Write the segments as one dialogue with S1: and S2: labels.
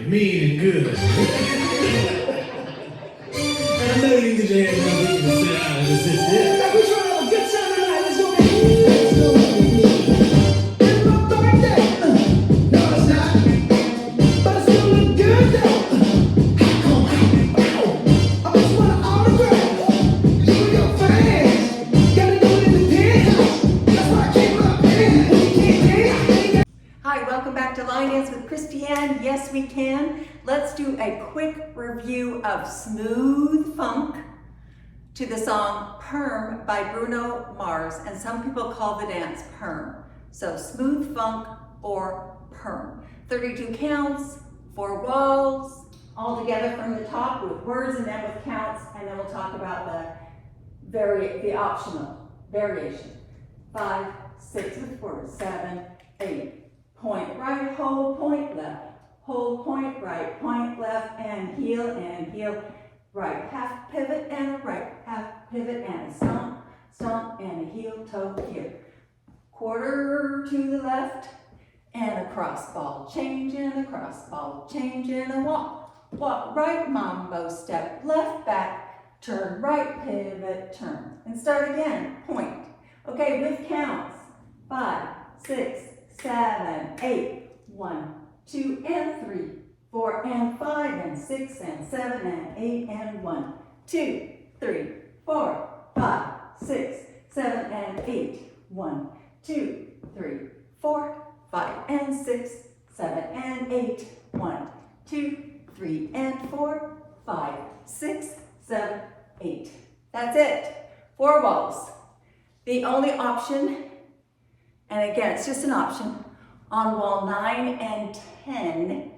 S1: and mean and good. I know you can just have no reason to sit down and just sit still. We're trying to have a good time tonight. Let's go, baby. Let's go, baby. It's my birthday. No, it's not. But it's gonna look good, though. I just want an autograph. You and your fans. Gotta do it in the penthouse. That's why I came up here. You can't dance.
S2: Hi, welcome back to Line Dance with Christiane. Yes, we can. Let's do a quick review of Smooth Funk to the song Perm by Bruno Mars, and some people call the dance Perm. So Smooth Funk or Perm. 32 counts, 4 walls, all together from the top with words and then with counts, and then we'll talk about the optional variation. 5, 6 with 4, 7, 8. Point right, hold, point left. Hold, point right, point left, and heel, right. Half pivot and a right, half pivot and a stomp, stomp, and a heel, toe, heel. Quarter to the left, and a cross ball change, and a cross ball change, and a walk. Walk right, mambo step, left, back, turn right, pivot, turn. And start again, point. Okay, with counts. 5, 6, 7, 8, 1, 2, and 3, 4, and 5, and 6, and 7, and 8, and 1, 2, 3, 4, 5, 6, 7, and 8, 1, 2, 3, 4, 5, and 6, 7, and 8, 1, 2, 3, and 4, 5, 6, 7, 8. That's it. 4 walls. The only option, and again, it's just an option, on wall 9 and 10,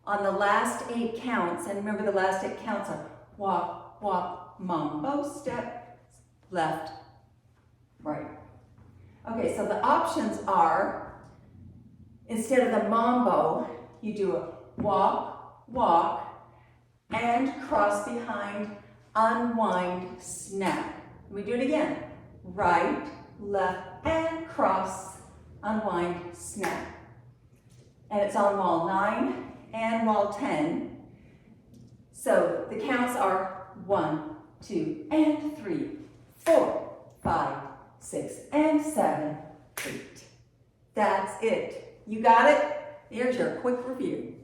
S2: on the last 8 counts, and remember the last 8 counts are walk, walk, mambo, step, left, right. Okay, so the options are, instead of the mambo, you do a walk, walk, and cross behind, unwind, snap. We do it again. Right, left, and cross, unwind, snap. And it's on wall 9 and wall 10. So the counts are 1, 2, and 3, 4, 5, 6, and 7, 8. That's it. You got it? Here's your quick review.